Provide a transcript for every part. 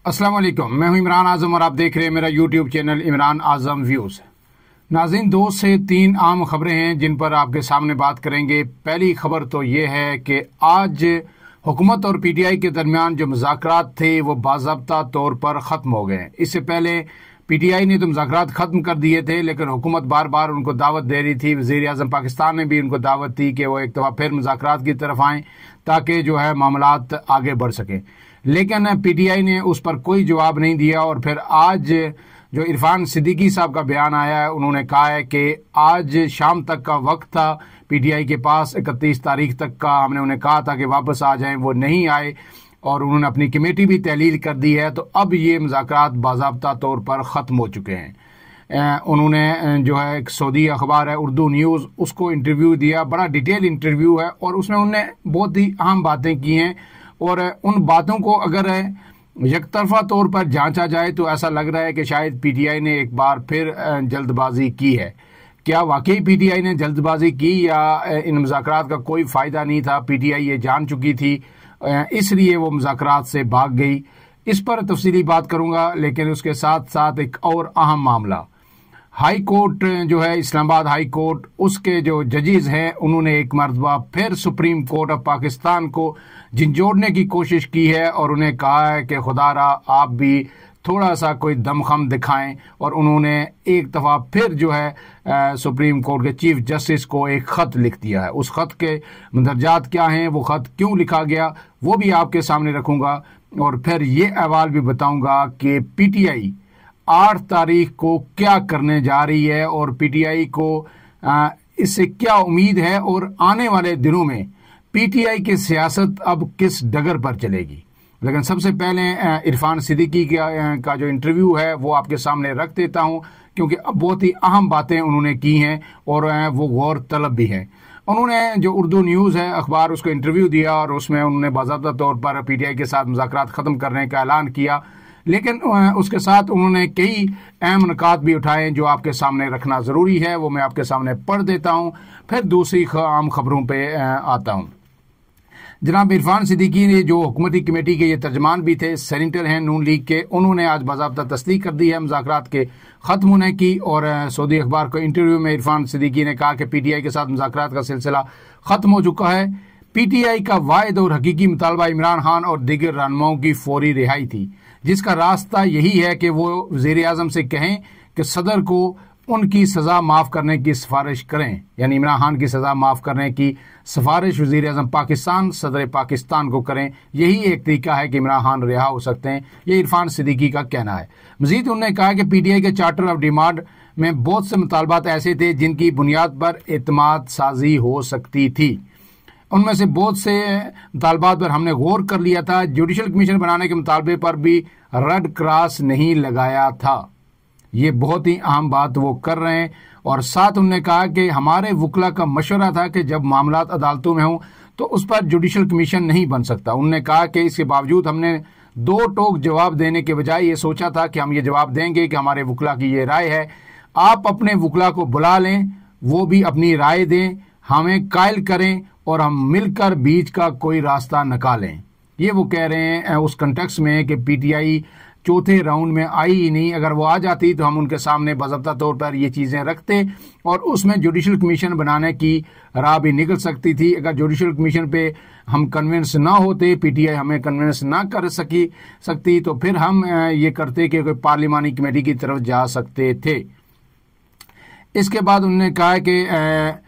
अस्सलाम वालेकुम, मैं हूं इमरान आजम और आप देख रहे हैं मेरा यूट्यूब चैनल इमरान आजम व्यूज़। नाज़रीन, 2 से 3 आम खबरें हैं जिन पर आपके सामने बात करेंगे। पहली खबर तो ये है कि आज हुकूमत और पीटीआई के दरमियान जो मुज़ाकरात थे वो बाज़ाब्ता तौर पर ख़त्म हो गए। इससे पहले पीटीआई ने तो मुज़ाकरात ख़त्म कर दिए थे, लेकिन हुकूमत बार बार उनको दावत दे रही थी। वज़ीर आज़म पाकिस्तान ने भी उनको दावत दी कि वो एक दफ़ा फिर मुज़ाकरात की तरफ आएँ ताकि जो है मामलात आगे बढ़ सकें, लेकिन पीटीआई ने उस पर कोई जवाब नहीं दिया। और फिर आज जो इरफान सिद्दीकी साहब का बयान आया है, उन्होंने कहा है कि आज शाम तक का वक्त था पीटीआई के पास, 31 तारीख तक का। हमने उन्हें कहा था कि वापस आ जाएं, वो नहीं आए और उन्होंने अपनी कमेटी भी तहलील कर दी है। तो अब ये मुज़ाकरात बाज़ाब्ता तौर पर ख़त्म हो चुके हैं। उन्होंने जो है एक सऊदी अखबार है उर्दू न्यूज़, उसको इंटरव्यू दिया, बड़ा डिटेल इंटरव्यू है और उसमें उन्होंने बहुत ही अहम बातें की हैं। और उन बातों को अगर यकतरफा तौर पर जांचा जाए तो ऐसा लग रहा है कि शायद पीटीआई ने एक बार फिर जल्दबाजी की है। क्या वाकई पीटीआई ने जल्दबाजी की या इन मुज़ाकरात का कोई फ़ायदा नहीं था, पीटीआई ये जान चुकी थी इसलिए वो मुज़ाकरात से भाग गई? इस पर तफसीली बात करूंगा, लेकिन उसके साथ साथ एक और अहम मामला, हाई कोर्ट जो है इस्लामाबाद हाई कोर्ट, उसके जो जजेस हैं उन्होंने एक मरतबा फिर सुप्रीम कोर्ट ऑफ पाकिस्तान को झंझोड़ने की कोशिश की है और उन्हें कहा है कि खुदारा आप भी थोड़ा सा कोई दमखम दिखाएं। और उन्होंने एक दफ़ा फिर जो है सुप्रीम कोर्ट के चीफ जस्टिस को एक ख़त लिख दिया है। उस ख़त के मंदरजात क्या हैं, वो ख़त क्यों लिखा गया, वो भी आपके सामने रखूँगा। और फिर ये अहवाल भी बताऊँगा कि पीटीआई 8 तारीख को क्या करने जा रही है और पीटीआई को इससे क्या उम्मीद है और आने वाले दिनों में पीटीआई की सियासत अब किस डगर पर चलेगी। लेकिन सबसे पहले इरफान सिद्दीकी का जो इंटरव्यू है वो आपके सामने रख देता हूं, क्योंकि अब बहुत ही अहम बातें उन्होंने की हैं और वो गौर तलब भी हैं। उन्होंने जो उर्दू न्यूज़ है अखबार, उसको इंटरव्यू दिया और उसमें उन्होंने बाज़ाब्ता तौर पर पीटीआई के साथ मुज़ाकरात ख़त्म करने का ऐलान किया, लेकिन उसके साथ उन्होंने कई अहम नुकात भी उठाए जो आपके सामने रखना ज़रूरी है। वो मैं आपके सामने पढ़ देता हूँ, फिर दूसरी आम खबरों पे आता हूँ। जनाब इरफान सिद्दीकी ने, जो हुकूमती कमेटी के ये तर्जमान भी थे, सेनेटर हैं नून लीग के, उन्होंने आज बाज़ाब्ता तस्दीक कर दी है मुज़ाकरात के ख़त्म होने की। और सऊदी अखबार को इंटरव्यू में इरफान सिद्दीकी ने कहा कि पीटीआई के साथ मुज़ाकरात का सिलसिला ख़त्म हो चुका है। पीटीआई का वाहिद और हकीकी मुतालबा इमरान खान और दीगर रहनुमाओं की फौरी रिहाई थी, जिसका रास्ता यही है कि वो वज़ीर आज़म से कहें कि सदर को उनकी सज़ा माफ़ करने की सिफारिश करें, यानी इमरान खान की सज़ा माफ़ करने की सिफारिश वज़ीर आज़म पाकिस्तान सदर पाकिस्तान को करें। यही एक तरीका है कि इमरान खान रिहा हो सकते हैं, ये इरफान सिद्दीकी का कहना है। मज़ीद उन्होंने कहा कि पीटीआई के चार्टर ऑफ डिमांड में बहुत से मुतालबात ऐसे थे जिनकी बुनियाद पर एतमाद साजी हो सकती थी। उनमें से बहुत से मुतालबात पर हमने गौर कर लिया था। जुडिशल कमीशन बनाने के मुतालबे पर भी रेड क्रॉस नहीं लगाया था। ये बहुत ही अहम बात वो कर रहे हैं। और साथ उन्होंने कहा कि हमारे वकला का मशवरा था कि जब मामलात अदालतों में हों तो उस पर जुडिशल कमीशन नहीं बन सकता। उन्होंने कहा कि इसके बावजूद हमने 2 टोक जवाब देने के बजाय ये सोचा था कि हम ये जवाब देंगे कि हमारे वकला की ये राय है, आप अपने वकला को बुला लें, वो भी अपनी राय दें, हमें कायल करें और हम मिलकर बीच का कोई रास्ता निकालें। ये वो कह रहे हैं उस कंटेक्स्ट में कि पीटीआई चौथे राउंड में आई ही नहीं। अगर वो आ जाती तो हम उनके सामने बाज़ाब्ता तौर पर ये चीज़ें रखते और उसमें जुडिशल कमीशन बनाने की राह भी निकल सकती थी। अगर जुडिशल कमीशन पे हम कन्विंस ना होते, पीटीआई हमें कन्विंस ना कर सकती तो फिर हम ये करते कि कोई पार्लिमानी कमेटी की तरफ जा सकते थे। इसके बाद उन्होंने कहा कि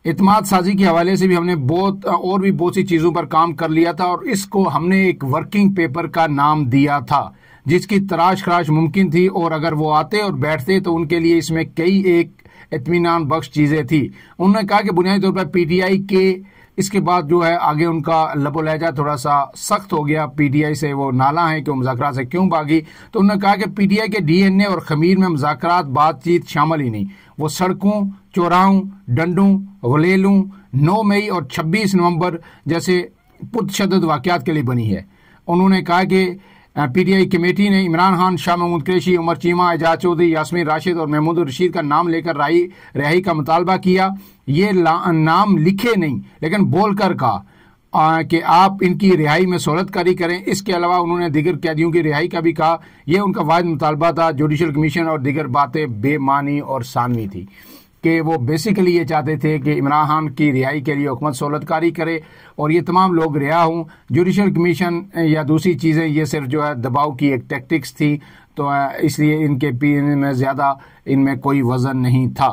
इत्माद साजी के हवाले से भी हमने बहुत सी चीज़ों पर काम कर लिया था और इसको हमने एक वर्किंग पेपर का नाम दिया था जिसकी तराश खराश मुमकिन थी। और अगर वो आते और बैठते तो उनके लिए इसमें कई एक इत्मीनान बख्श चीज़ें थी। उन्होंने कहा कि बुनियादी तौर पर पीटीआई के इसके बाद जो है आगे उनका लबो लहजा थोड़ा सा सख्त हो गया। पीटीआई से वो नाला है कि वो मुज़ाकरात से क्यों भागी। तो उन्होंने कहा कि पीटीआई के डीएनए और खमीर में मुज़ाकरात बातचीत शामिल ही नहीं, वो सड़कों, चौराहों, डंडों, गलेलों, 9 मई और 26 नवंबर जैसे पुरतशद्दुद वाक़यात के लिए बनी है। उन्होंने कहा कि पीटीआई कमेटी ने इमरान खान, शाह महमूद कुरैशी, उमर चीमा, एजाज चौधरी, यास्मीन राशिद और महमूद रशीद का नाम लेकर रिहाई का मुतालबा किया। ये नाम लिखे नहीं लेकिन बोलकर कहा। कि आप इनकी रिहाई में सहूलतकारी करें। इसके अलावा उन्होंने दीगर कैदियों की रिहाई का भी कहा। यह उनका वाहिद मुतालबा था। जुडिशल कमीशन और दीगर बातें बेमानी और सानवी थी कि वो बेसिकली ये चाहते थे कि इमरान खान की रिहाई के लिए हुकूमत सहूलतकारी करे और ये तमाम लोग रिहा हों। जुडिशल कमीशन या दूसरी चीज़ें ये सिर्फ जो है दबाव की एक टैक्टिक्स थी, तो इसलिए इनके पीने में ज़्यादा इनमें कोई वज़न नहीं था।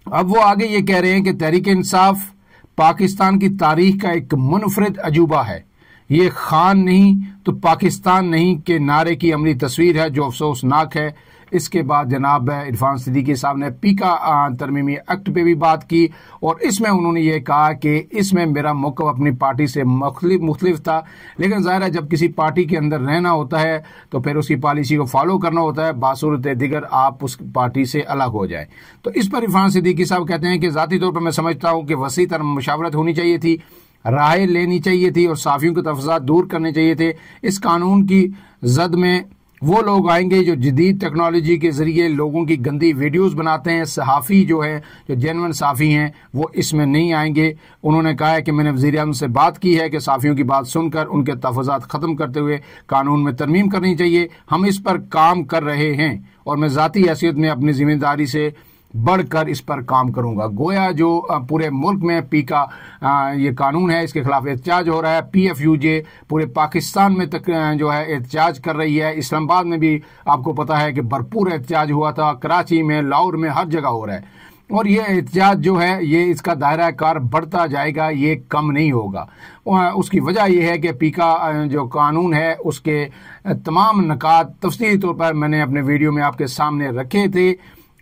अब वो आगे ये कह रहे हैं कि तहरीक इंसाफ पाकिस्तान की तारीख का एक मुनफरिद अजूबा है। ये खान नहीं तो पाकिस्तान नहीं के नारे की अमली तस्वीर है जो अफसोसनाक है। इसके बाद जनाब इरफान सिद्दीकी साहब ने पीका तरमीमी एक्ट पे भी बात की और इसमें उन्होंने ये कहा कि इसमें मेरा मौक़िफ़ अपनी पार्टी से मुख्तलिफ था, लेकिन ज़ाहिर है जब किसी पार्टी के अंदर रहना होता है तो फिर उसकी पॉलिसी को फॉलो करना होता है, बासूरत दिगर आप उस पार्टी से अलग हो जाए। तो इस पर इरफान सिद्दीकी साहब कहते हैं कि ज़ाती तौर पर मैं समझता हूँ कि वसी तर मुशावरत होनी चाहिए थी, राय लेनी चाहिए थी और साफ़ियों के तफज़ात दूर करने चाहिए थे। इस कानून की जद में वो लोग आएंगे जो जदीद टेक्नोलॉजी के ज़रिए लोगों की गंदी वीडियोस बनाते हैं। सहाफ़ी जो है, जो जेन्युइन सहाफ़ी हैं, वो इसमें नहीं आएंगे। उन्होंने कहा है कि मैंने वज़ीर-ए-आज़म से बात की है कि सहाफ़ियों की बात सुनकर उनके तहफ़्फ़ुज़ात ख़त्म करते हुए कानून में तरमीम करनी चाहिए। हम इस पर काम कर रहे हैं और मैं ज़ाती हैसियत में अपनी ज़िम्मेदारी से बढ़कर इस पर काम करूंगा। गोया जो पूरे मुल्क में पीका ये कानून है, इसके खिलाफ एहतजाज हो रहा है। PFUJ पूरे पाकिस्तान में तक जो है एहतजाज कर रही है। इस्लामाबाद में भी आपको पता है कि भरपूर एहतजाज हुआ था, कराची में, लाहौर में, हर जगह हो रहा है। और ये एहतजाज जो है ये इसका दायरा कार बढ़ता जाएगा, ये कम नहीं होगा। उसकी वजह यह है कि पीका जो कानून है उसके तमाम नकात तफसीली तौर पर मैंने अपने वीडियो में आपके सामने रखे थे।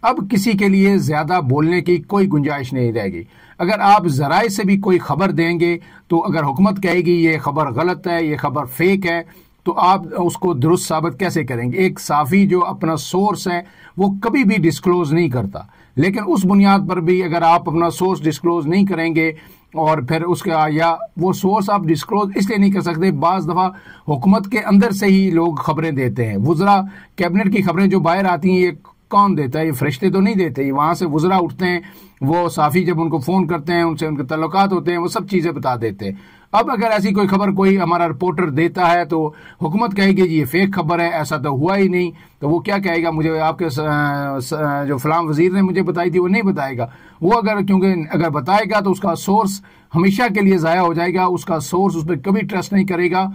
अब किसी के लिए ज़्यादा बोलने की कोई गुंजाइश नहीं रहेगी। अगर आप ज़राए से भी कोई खबर देंगे तो अगर हुकूमत कहेगी ये खबर गलत है, ये खबर फेक है, तो आप उसको दुरुस्त साबित कैसे करेंगे? एक साफ़ी जो अपना सोर्स है वो कभी भी डिस्क्लोज़ नहीं करता, लेकिन उस बुनियाद पर भी अगर आप अपना सोर्स डिस्क्लोज़ नहीं करेंगे और फिर उसका या वो सोर्स आप डिस्क्लोज इसलिए नहीं कर सकते, बाज़ दफ़ा हुकूमत के अंदर से ही लोग खबरें देते हैं। वुज़रा कैबिनेट की खबरें जो बाहर आती हैं ये कौन देता है? ये फरिश्ते तो नहीं देते, वहाँ से वुज़रा उठते हैं, वो साफ़ी जब उनको फ़ोन करते हैं, उनसे उनके तल्लुकात होते हैं, वो सब चीज़ें बता देते हैं। अब अगर ऐसी कोई खबर कोई हमारा रिपोर्टर देता है तो हुकूमत कहेगी जी ये फेक खबर है, ऐसा तो हुआ ही नहीं। तो वो क्या कहेगा? मुझे आपके जो फलां वज़ीर ने मुझे बताई थी वो नहीं बताएगा वो, अगर क्योंकि अगर बताएगा तो उसका सोर्स हमेशा के लिए ज़ाया हो जाएगा, उसका सोर्स उस पर कभी ट्रस्ट नहीं करेगा।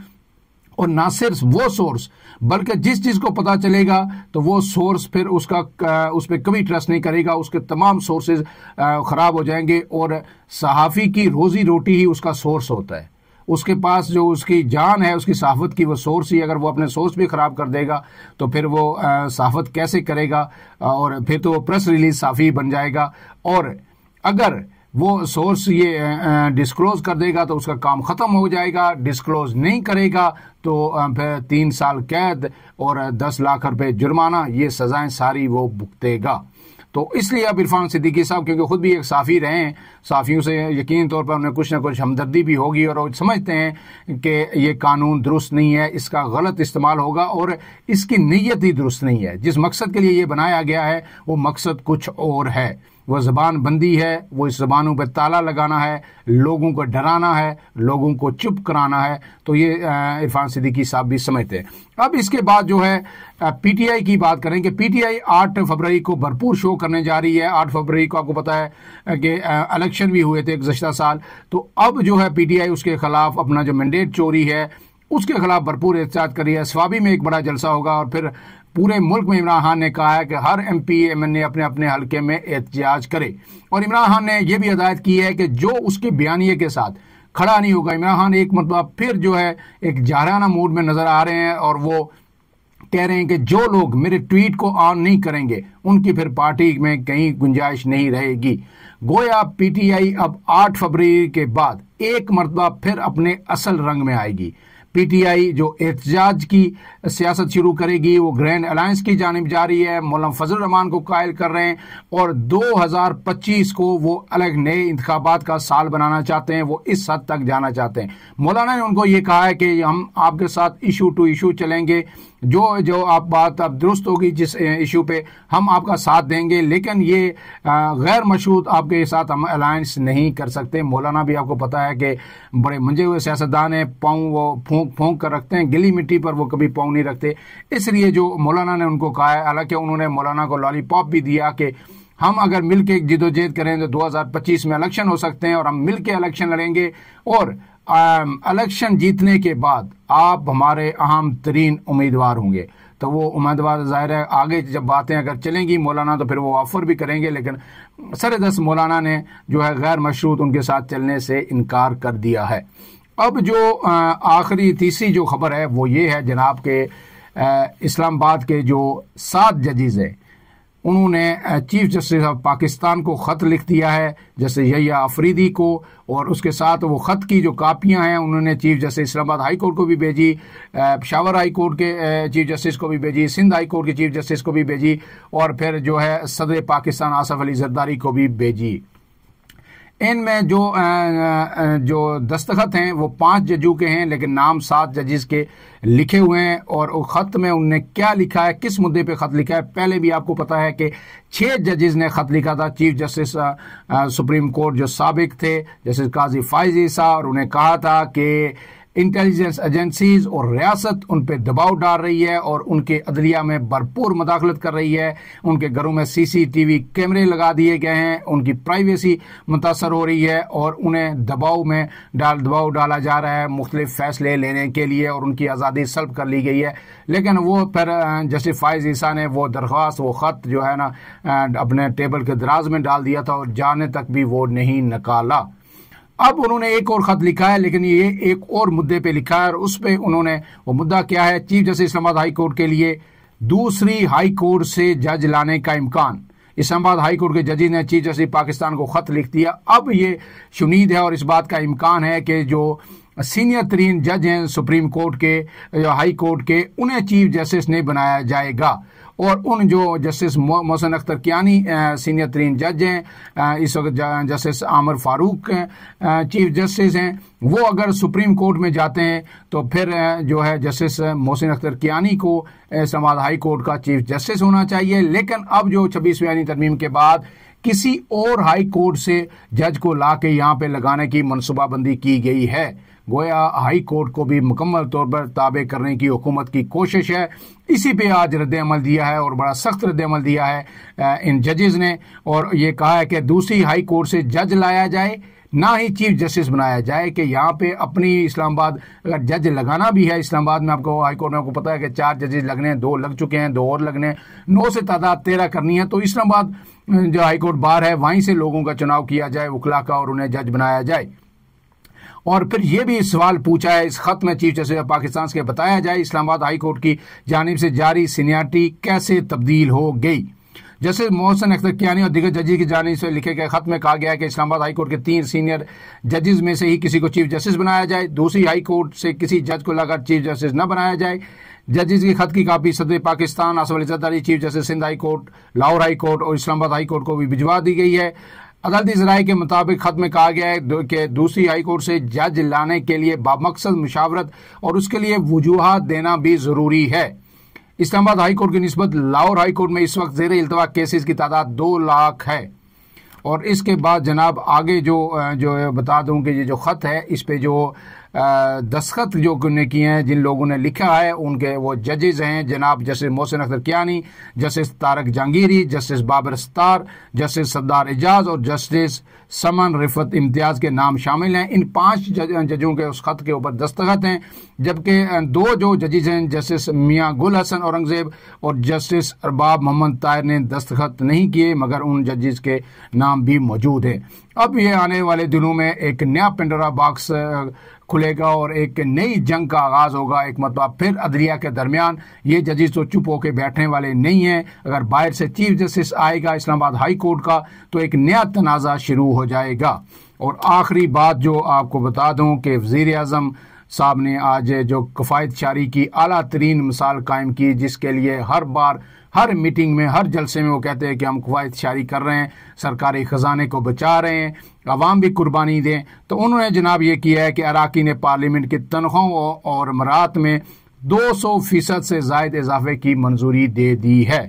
और ना सिर्फ वो सोर्स बल्कि जिस चीज़ को पता चलेगा तो वो सोर्स फिर उसका उस पर कभी ट्रस्ट नहीं करेगा, उसके तमाम सोर्सेज ख़राब हो जाएंगे। और सहाफ़ी की रोज़ी रोटी ही उसका सोर्स होता है, उसके पास जो उसकी जान है, उसकी सहाफ़त की वो सोर्स ही, अगर वो अपने सोर्स भी ख़राब कर देगा तो फिर वो सहाफ़त कैसे करेगा? और फिर तो वो प्रेस रिलीज सहाफ़ी बन जाएगा। और अगर वो सोर्स ये डिस्क्लोज कर देगा तो उसका काम ख़त्म हो जाएगा। डिस्क्लोज नहीं करेगा तो फिर 3 साल कैद और 10 लाख रुपए जुर्माना, ये सज़ाएं सारी वो भुगतेगा। तो इसलिए अब इरफान सिद्दीकी साहब क्योंकि खुद भी एक साफ़ी रहे हैं, साफ़ियों से यकीन तौर पर उन्हें कुछ ना कुछ हमदर्दी भी होगी और वो समझते हैं कि ये कानून दुरुस्त नहीं है, इसका गलत इस्तेमाल होगा और इसकी नीयत ही दुरुस्त नहीं है। जिस मकसद के लिए ये बनाया गया है वो मकसद कुछ और है। वह ज़बान बंदी है, वो इस ज़बानों पर ताला लगाना है, लोगों को डराना है, लोगों को चुप कराना है। तो ये इरफान सिद्दीकी साहब भी समझते हैं। अब इसके बाद जो है PTI की बात करेंगे। PTI 8 फरवरी को भरपूर शो करने जा रही है। 8 फरवरी को आपको पता है कि इलेक्शन भी हुए थे गुज़श्ता साल, तो अब जो है PTI उसके खिलाफ अपना जो मैंडेट चोरी है उसके खिलाफ भरपूर एहतजाज कर रही है। स्वाबी में एक बड़ा जलसा होगा और फिर पूरे मुल्क में इमरान खान ने कहा है कि हर MP MNA अपने अपने हल्के में एहतजाज करे। और इमरान खान ने यह भी हिदायत की है कि जो उसके बयानिए के साथ खड़ा नहीं होगा, इमरान खान एक मतलब फिर जो है एक जाराना मूड में नजर आ रहे हैं और वो कह रहे हैं कि जो लोग मेरे ट्वीट को ऑन नहीं करेंगे उनकी फिर पार्टी में कहीं गुंजाइश नहीं रहेगी। गोया PTI अब 8 फरवरी के बाद एक मरतबा फिर अपने असल रंग में आएगी। PTI जो एहतजाज की सियासत शुरू करेगी, वो ग्रैंड अलायंस की जानिब जा रही है, मौलाना फजल रहमान को कायल कर रहे हैं और 2025 को वो अलग नए इंतखाबात का साल बनाना चाहते हैं, वो इस हद तक जाना चाहते हैं। मौलाना ने उनको ये कहा है कि हम आपके साथ इशू टू इशू चलेंगे, जो आप बात अब दुरुस्त होगी जिस इशू पे हम आपका साथ देंगे, लेकिन ये गैर मशरूत आपके साथ हम अलायंस नहीं कर सकते। मौलाना भी आपको पता है कि बड़े मंजे हुए सियासतदान हैं, पाँव वो फूंक कर रखते हैं, गिली मिट्टी पर वो कभी पाँव नहीं रखते। इसलिए जो मौलाना ने उनको कहा है, हालांकि उन्होंने मौलाना को लॉलीपॉप भी दिया कि हम अगर मिलके जिदोजहद करें तो 2025 में इलेक्शन हो सकते हैं और हम मिलके इलेक्शन लड़ेंगे और इलेक्शन जीतने के बाद आप हमारे अहम तरीन उम्मीदवार होंगे। तो वो उम्मीदवार जाहिर है आगे जब बातें अगर चलेंगी मौलाना तो फिर वो ऑफर भी करेंगे, लेकिन सरदस्त मौलाना ने जो है गैर मशरूत उनके साथ चलने से इनकार कर दिया है। अब जो आखिरी तीसरी जो खबर है वो ये है जनाब के इस्लामाबाद के जो 7 जजेस हैं उन्होंने चीफ जस्टिस ऑफ पाकिस्तान को ख़त लिख दिया है, जैसे यहिया अफरीदी को, और उसके साथ वो ख़त की जो कापियां हैं उन्होंने chief justice Islamabad high court को भी भेजी, पेशावर हाई कोर्ट के चीफ जस्टिस को भी भेजी, सिंध हाई कोर्ट के चीफ जस्टिस को भी भेजी और फिर जो है सदर पाकिस्तान आसफ अली जरदारी को भी भेजी। इनमें जो दस्तखत हैं वो 5 जजों के हैं, लेकिन नाम 7 जजेस के लिखे हुए हैं। और वो खत में उनने क्या लिखा है, किस मुद्दे पे खत लिखा है, पहले भी आपको पता है कि 6 जजेस ने खत लिखा था चीफ जस्टिस सुप्रीम कोर्ट जो साबिक थे, जस्टिस काजी फाइज ईसा, और उन्हें कहा था कि इंटेलिजेंस एजेंसीज और रियासत उन पर दबाव डाल रही है और उनके अदलिया में भरपूर मदाखलत कर रही है। उनके घरों में CCTV कैमरे लगा दिए गए हैं, उनकी प्राइवेसी मुतासर हो रही है और उन्हें दबाव डाला जा रहा है मुख्तलिफ फैसले लेने के लिए और उनकी आज़ादी सल्ब कर ली गई है। लेकिन वो फिर जस्टिस फाइज ईसा ने वो दरख्वास्त, वो ख़त जो है ना अपने टेबल के दराज में डाल दिया था और जाने तक भी वो नहीं निकाला। अब उन्होंने एक और खत लिखा है, लेकिन ये एक और मुद्दे पे लिखा है और उस पे उन्होंने, वो मुद्दा क्या है, chief justice Islamabad high court के लिए दूसरी हाई कोर्ट से जज लाने का इम्कान। इस्लामाबाद हाई कोर्ट के जजेस ने चीफ जस्टिस पाकिस्तान को खत लिख दिया। अब ये शुनीद है और इस बात का इम्कान है कि जो सीनियर तरीन जज हैं सुप्रीम कोर्ट के या हाई कोर्ट के, उन्हें चीफ जस्टिस नहीं बनाया जाएगा और उन जो जस्टिस मोहसिन अख्तर कियानी सीनियर तरीन जज हैं, इस वक्त justice Aamir Farooq chief justice हैं, वो अगर सुप्रीम कोर्ट में जाते हैं तो फिर जो है जस्टिस मोहसिन अख्तर कियानी को इस्लामाबाद हाई कोर्ट का चीफ जस्टिस होना चाहिए। लेकिन अब जो 26वीं आईनी तरमीम के बाद किसी और हाई कोर्ट से जज को ला के यहाँ पे लगाने की मनसूबाबंदी की गई है। गोया हाई कोर्ट को भी मुकम्मल तौर पर ताबे करने की हुकूमत की कोशिश है। इसी पे आज रद्द अमल दिया है और बड़ा सख्त रद्द अमल दिया है इन जजेस ने, और ये कहा है कि दूसरी हाई कोर्ट से जज लाया जाए, ना ही चीफ जस्टिस बनाया जाए। कि यहाँ पे अपनी इस्लामाबाद अगर जज लगाना भी है, इस्लामाबाद में आपको हाई कोर्ट में आपको पता है कि 4 जजेस लगने हैं, 2 लग चुके हैं, 2 और लगने हैं, 9 से तादाद 13 करनी है। तो इस्लामाबाद जो हाई कोर्ट बार है वहीं से लोगों का चुनाव किया जाए वकला का और उन्हें जज बनाया जाए। और फिर यह भी सवाल पूछा है इस खत में चीफ जस्टिस पाकिस्तान से, बताया जाए इस्लामाबाद हाई कोर्ट की जानिब से जारी सीनियरिटी कैसे तब्दील हो गई। जस्टिस मोहसिन अख्तर कियानी और दीगर जजेस की जानिब से लिखे गए खत में कहा गया है कि इस्लामाबाद हाई कोर्ट के 3 सीनियर जजेस में से ही किसी को चीफ जस्टिस बनाया जाए, दूसरी हाई कोर्ट से किसी जज को लगाकर चीफ जस्टिस न बनाया जाए। जजेस की खत की कापी सदर Pakistan Asif Ali Zardari, chief justice Sindh high court, Lahore high court और इस्लामाबाद हाई कोर्ट को भी भिजवा दी गई है। अदालती ज़राए के मुताबिक खत में कहा गया है कि दूसरी हाई कोर्ट से जज लाने के लिए बामकसद मुशावरत और उसके लिए वजूहात देना भी जरूरी है। इस्लामाबाद हाई कोर्ट की निस्बत लाहौर हाई कोर्ट में इस वक्त ज़ेर इल्तवा केसेस की तादाद 2 लाख है। और इसके बाद जनाब आगे जो बता दूं कि ये जो खत है इस पे जो दस्तखत जो ने किए हैं, जिन लोगों ने लिखा है उनके वो जजेस हैं जनाब justice Mohsin Akhtar Kiyani, justice Tariq Jahangiri, justice Babar Sattar, justice Sardar Ejaz और जस्टिस समन रिफत इम्तियाज के नाम शामिल हैं। इन 5 जजों के उस खत के ऊपर दस्तखत हैं, जबकि 2 जो जजेस हैं जस्टिस मियां गुल हसन औरंगजेब और जस्टिस अरबाब मोहम्मद ताहिर ने दस्तखत नहीं किए, मगर उन जजेस के नाम भी मौजूद हैं। अब ये आने वाले दिनों में एक नया पेंडोरा बॉक्स खुलेगा और एक नई जंग का आगाज होगा। एक मतलब फिर अदलिया के दरमियान ये जजेस तो चुप होकर बैठने वाले नहीं हैं। अगर बाहर से चीफ जस्टिस आएगा इस्लामाबाद हाई कोर्ट का तो एक नया तनाज़ा शुरू हो जाएगा। और आखिरी बात जो आपको बता दूं कि वज़ीर आज़म साहब ने आज जो कफ़ायत शारी की आला तरीन मिसाल कायम की, जिसके लिए हर बार हर मीटिंग में हर जलसे में वो कहते हैं कि हम कफ़ायत शारी कर रहे हैं, सरकारी ख़जाने को बचा रहे हैं, अवाम भी कुर्बानी दें। तो उन्होंने जनाब ये किया है कि अराकीन पार्लियामेंट की तनख्वाहों और मरात में 200% से ज़ायद इजाफे की मंजूरी दे दी है।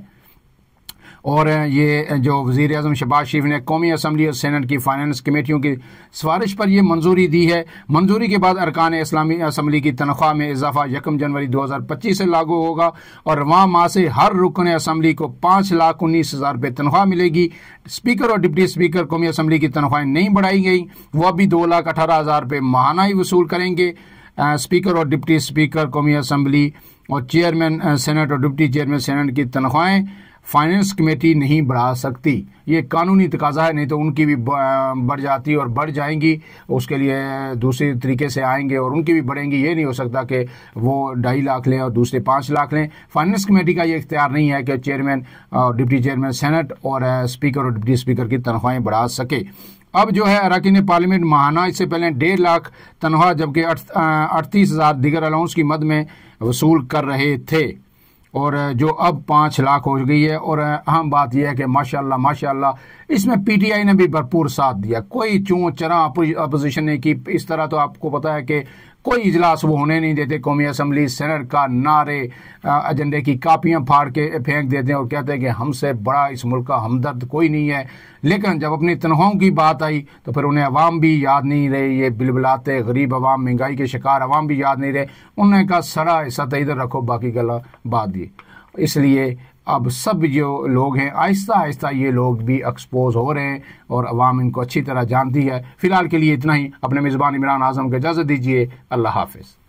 और ये जो वज़ीर आज़म शहबाज शरीफ ने कौमी असम्बली और सेनेट की फाइनेंस कमेटियों की सिफारिश पर यह मंजूरी दी है। मंजूरी के बाद अरकान इस्लामी असम्बली की तनख्वाह में इजाफा 1 जनवरी 2025 से लागू होगा और रवां माह से हर रुकन असम्बली को 5,19,000 रुपये तनख्वाह मिलेगी। स्पीकर और डिप्टी स्पीकर कौमी असम्बली की तनख्वाहें नहीं बढ़ाई गई, वह भी 2,18,000 रुपये माहाना ही वसूल करेंगे। स्पीकर और डिप्टी स्पीकर कौमी असम्बली और चेयरमैन सेनेट और डिप्टी चेयरमैन सेनेट की तनख्वाहें फाइनेंस कमेटी नहीं बढ़ा सकती। ये कानूनी तकाजा है, नहीं तो उनकी भी बढ़ जाती और बढ़ जाएंगी, उसके लिए दूसरे तरीके से आएंगे और उनकी भी बढ़ेंगी। ये नहीं हो सकता कि वो 2.5 लाख लें और दूसरे 5 लाख लें। फाइनेंस कमेटी का ये इख्तियार नहीं है कि चेयरमैन और डिप्टी चेयरमैन सेनेट और स्पीकर और डिप्टी स्पीकर की तनख्वाहें बढ़ा सके। अब जो है अरकान पार्लियामेंट माहाना इससे पहले 1.5 लाख तनख्वाह जबकि 38,000 दीगर अलाउंस की मद में वसूल कर रहे थे, और जो अब 5 लाख हो गई है। और अहम बात यह है कि माशाल्लाह माशाल्लाह इसमें पीटीआई ने भी भरपूर साथ दिया, कोई चूं चरा अपोजिशन ने की। इस तरह तो आपको पता है कि कोई इजलास वो होने नहीं देते। कौमी असम्बली सेनेट का नारे एजेंडे की कापियां फाड़ के फेंक देते हैं और कहते हैं कि हमसे बड़ा इस मुल्क का हमदर्द कोई नहीं है। लेकिन जब अपनी तनख्वाहों की बात आई तो फिर उन्हें अवाम भी याद नहीं रहे, ये बिलबिलाते गरीब अवाम, महंगाई के शिकार अवाम भी याद नहीं रहे। उन्होंने कहा सड़ा हिस्सा तो इधर रखो, बाकी गला बात दी। इसलिए अब सब जो लोग हैं आहिस्ता आहिस्ता ये लोग भी एक्सपोज हो रहे हैं और अवाम इनको अच्छी तरह जानती है। फिलहाल के लिए इतना ही। अपने मेज़बान इमरान आज़म को इजाज़त दीजिए। अल्लाह हाफिज़।